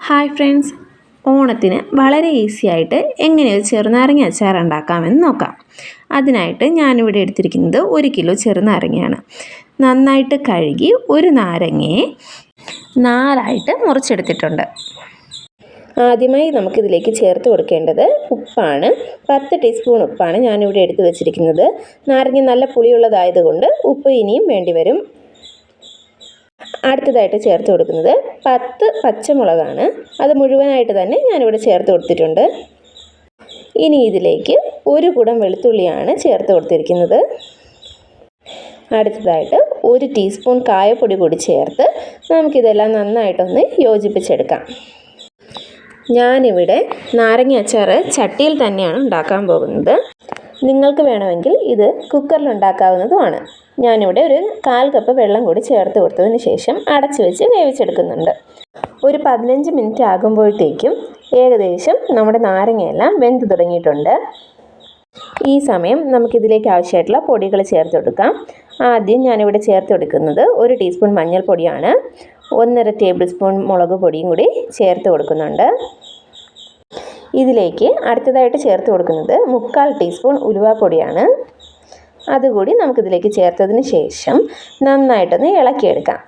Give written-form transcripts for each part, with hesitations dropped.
Hi friends, ഓണത്തിന് വളരെ easy ആയിട്ട് എങ്ങനെ ഒരു ചെറുനാരങ്ങ അച്ചാർ ഉണ്ടാക്കാമെന്ന് നോക്കാം. അതിനായിട്ട് ഞാനിവിടെ എടുത്തിരിക്കുന്നത് 1 കിലോ ചെറുനാരങ്ങയാണ്. നന്നായിട്ട് കഴുകി ഒരു നാരങ്ങയെ 4ആയിട്ട് മുറിച്ചെടുത്തിട്ടുണ്ട്. ആദ്യമായി നമുക്കിതിലേക്ക് ചേർത്ത് കൊടുക്കേണ്ടത് ഉപ്പാണ്. 10 ടീസ്പൂൺ ഉപ്പാണ് ഞാനിവിടെ എടുത്ത് വെച്ചിരിക്കുന്നത്. നാരങ്ങ നല്ല പുളിയുള്ളതായതുകൊണ്ട് ഉപ്പ് ഇനിയും വേണ്ടി വരും. അടുത്തതായിട്ട് ചേർത്ത് കൊടുക്കുന്നത് 10 പച്ചമുളകാണ്. അത് മുഴുവനായിട്ട് തന്നെ ഞാനിവിടെ ചേർത്ത് കൊടുത്തിട്ടുണ്ട്. ഇനി ഇതിലേക്ക് 1 കുടം വെളുത്തുള്ളിയാണ് ചേർത്ത് കൊടുത്തിരിക്കുന്നത്. അടുത്തതായിട്ട് 1 ടീസ്പൂൺ കായപ്പൊടി കൂടി ചേർത്ത് നമുക്കിതെല്ലാം നന്നായിട്ടൊന്ന് യോജിപ്പിച്ചെടുക്കാം. ഞാനിവിടെ നാരങ്ങ അച്ചാർ ചട്ടിയിൽ തന്നെയാണ് ഉണ്ടാക്കാൻ പോകുന്നത്. നിങ്ങൾക്ക് വേണമെങ്കിൽ ഇത് കുക്കറിൽ ഉണ്ടാക്കാവുന്നതുമാണ്. ഞാനിവിടെ ഒരു 1/4 കപ്പ് വെള്ളം കൂടി ചേർത്ത് കൊടുത്തതിന് ശേഷം അടച്ചു വെച്ച് വേവിച്ചെടുക്കുന്നുണ്ട്. ഒരു 15 മിനിറ്റ് ആകുമ്പോഴത്തേക്കും ഏകദേശം നമ്മുടെ നാരങ്ങയെല്ലാം വെന്ത് തുടങ്ങിയിട്ടുണ്ട്. ഈ സമയം നമുക്കിതിലേക്ക് ആവശ്യമായിട്ടുള്ള പൊടികൾ ചേർത്ത് കൊടുക്കാം. ആദ്യം ഞാനിവിടെ ചേർത്ത് കൊടുക്കുന്നത് 1 ടീസ്പൂൺ മഞ്ഞൾപ്പൊടിയാണ്. 1.5 ടേബിൾ സ്പൂൺ മുളക് പൊടിയും കൂടി ചേർത്ത് കൊടുക്കുന്നുണ്ട്. ഇതിലേക്ക് അടുത്തതായിട്ട് ചേർത്ത് കൊടുക്കുന്നത് 1/4 ടീസ്പൂൺ ഉലുവാപ്പൊടിയാണ്. അതുകൂടി നമുക്കിതിലേക്ക് ചേർത്തതിന് ശേഷം നന്നായിട്ടൊന്ന് ഇളക്കിയെടുക്കാം.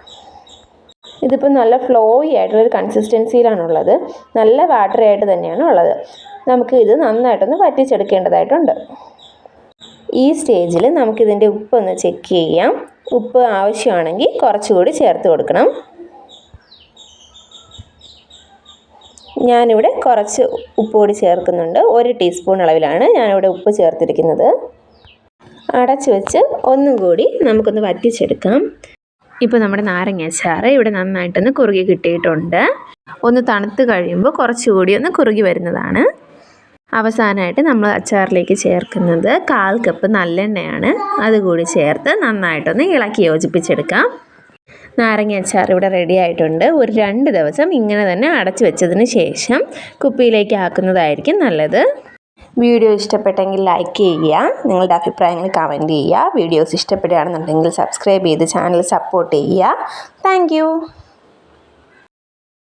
ഇതിപ്പോൾ നല്ല ഫ്ലോയി ആയിട്ടുള്ളൊരു കൺസിസ്റ്റൻസിയിലാണുള്ളത്. നല്ല വാട്ടറി ആയിട്ട് തന്നെയാണ് ഉള്ളത്. നമുക്ക് ഇത് നന്നായിട്ടൊന്ന് വറ്റിച്ചെടുക്കേണ്ടതായിട്ടുണ്ട്. ഈ സ്റ്റേജിൽ നമുക്കിതിൻ്റെ ഉപ്പൊന്ന് ചെക്ക് ചെയ്യാം. ഉപ്പ് ആവശ്യമാണെങ്കിൽ കുറച്ചുകൂടി ചേർത്ത് കൊടുക്കണം. ഞാനിവിടെ കുറച്ച് ഉപ്പ് കൂടി ചേർക്കുന്നുണ്ട്. 1 ടീസ്പൂൺ അളവിലാണ് ഞാനിവിടെ ഉപ്പ് ചേർത്തിരിക്കുന്നത്. അടച്ചു വെച്ച് ഒന്നും കൂടി നമുക്കൊന്ന് വറ്റിച്ചെടുക്കാം. ഇപ്പോൾ നമ്മുടെ നാരങ്ങ അച്ചാർ ഇവിടെ നന്നായിട്ടൊന്ന് കുറുകി കിട്ടിയിട്ടുണ്ട്. ഒന്ന് തണുത്ത് കഴിയുമ്പോൾ കുറച്ചുകൂടി ഒന്ന് കുറുകി വരുന്നതാണ്. അവസാനമായിട്ട് നമ്മൾ അച്ചാറിലേക്ക് ചേർക്കുന്നത് 1/4 കപ്പ് നല്ലെണ്ണയാണ്. അതുകൂടി ചേർത്ത് നന്നായിട്ടൊന്ന് ഇളക്കി യോജിപ്പിച്ചെടുക്കാം. നാരങ്ങ അച്ചാർ ഇവിടെ റെഡി ആയിട്ടുണ്ട്. ഒരു 2 ദിവസം ഇങ്ങനെ തന്നെ അടച്ചു വെച്ചതിന് ശേഷം കുപ്പിയിലേക്ക് ആക്കുന്നതായിരിക്കും നല്ലത്. വീഡിയോ ഇഷ്ടപ്പെട്ടെങ്കിൽ ലൈക്ക് ചെയ്യുക. നിങ്ങളുടെ അഭിപ്രായങ്ങൾ കമൻറ്റ് ചെയ്യുക. വീഡിയോസ് ഇഷ്ടപ്പെടുകയാണെന്നുണ്ടെങ്കിൽ സബ്സ്ക്രൈബ് ചെയ്ത് ചാനൽ സപ്പോർട്ട് ചെയ്യുക. താങ്ക്